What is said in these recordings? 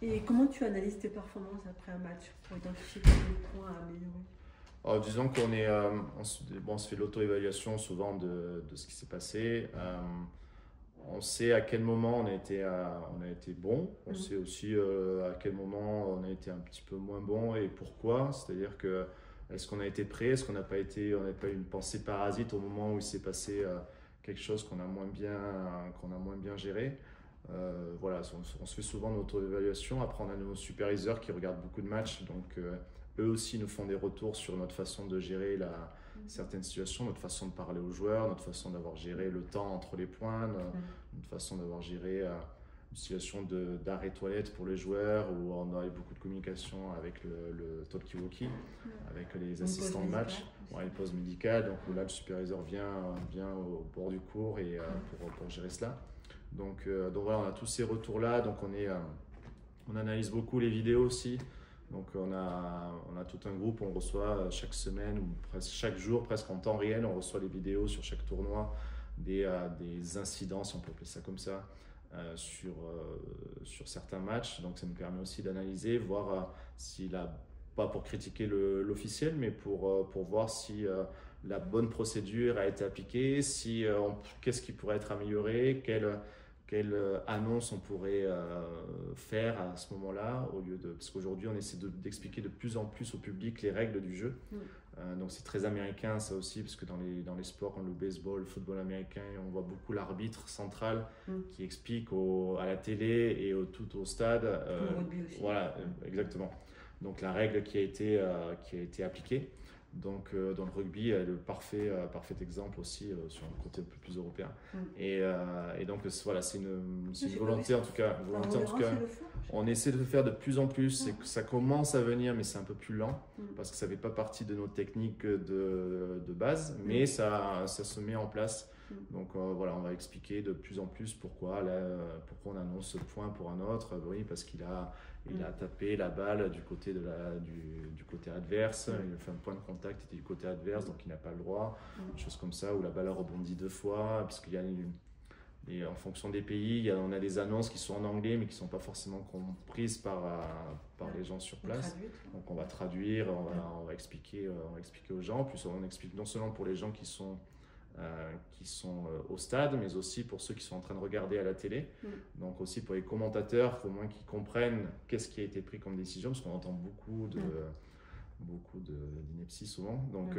Et comment tu analyses tes performances après un match pour identifier les points à améliorer? Alors, disons qu'on est, bon, on se fait l'auto-évaluation souvent de ce qui s'est passé. On sait à quel moment on a été bon. On Mhm. sait aussi à quel moment on a été un petit peu moins bon et pourquoi. C'est-à-dire que est-ce qu'on a été prêt, est-ce qu'on n'a pas été, on n'a pas eu une pensée parasite au moment où il s'est passé quelque chose qu'on a moins bien géré. Voilà, on se fait souvent notre auto-évaluation. Après, on a nos superviseurs qui regardent beaucoup de matchs, donc eux aussi nous font des retours sur notre façon de gérer certaines situations, notre façon de parler aux joueurs, notre façon d'avoir géré le temps entre les points, notre façon d'avoir géré une situation d'arrêt toilette pour les joueurs, où on a eu beaucoup de communication avec le talkie-walkie, avec les Une pause assistants de musicale match, aussi. ouais, une pause médicale, donc où là le superviseur vient au bord du cours et pour gérer cela. Donc voilà, on a tous ces retours-là, donc on analyse beaucoup les vidéos aussi. Donc on a tout un groupe, on reçoit chaque semaine ou presque chaque jour, presque en temps réel, on reçoit les vidéos sur chaque tournoi, des incidents, si on peut appeler ça comme ça, sur certains matchs. Donc ça nous permet aussi d'analyser, voir s'il a, pas pour critiquer l'officiel, mais pour voir si la bonne procédure a été appliquée, si, qu'est-ce qui pourrait être amélioré, quelle annonce on pourrait faire à ce moment-là, au lieu de. Parce qu'aujourd'hui, on essaie d'expliquer de plus en plus au public les règles du jeu. Mm. Donc c'est très américain ça aussi, parce que dans les sports comme le baseball, le football américain, on voit beaucoup l'arbitre central Mm. qui explique à la télé et tout au stade. Comme le rugby aussi. Voilà, exactement. Donc la règle qui a été appliquée. Donc dans le rugby, le parfait exemple aussi sur un côté un peu plus européen. Mm. Et donc voilà, c'est une J'ai pas vu volonté ça. en tout cas. En Volonté en tout Angleterre, cas. ils le font? On essaie de le faire de plus en plus et Mm. que ça commence à venir, mais c'est un peu plus lent Mm. parce que ça ne fait pas partie de nos techniques de base, Mm. mais ça se met en place. Mm. Donc voilà, on va expliquer de plus en plus pourquoi, là, pourquoi on annonce ce point pour un autre. Oui, parce il a tapé la balle du côté, du côté adverse, il a fait un point de contact, il était du côté adverse, donc il n'a pas le droit. Mm. Des choses comme ça, où la balle rebondit deux fois, parce qu'il y a et en fonction des pays, on a des annonces qui sont en anglais mais qui ne sont pas forcément comprises par les gens sur place. Donc on va traduire, on va expliquer aux gens. Plus on explique non seulement pour les gens qui sont au stade, mais aussi pour ceux qui sont en train de regarder à la télé. Mm. Donc aussi pour les commentateurs, au moins qu'ils comprennent qu'est-ce qui a été pris comme décision, parce qu'on entend beaucoup d'inepties souvent. Donc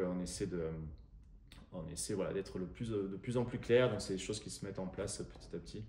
on essaie voilà, d'être de plus en plus clair. Donc c'est des choses qui se mettent en place petit à petit.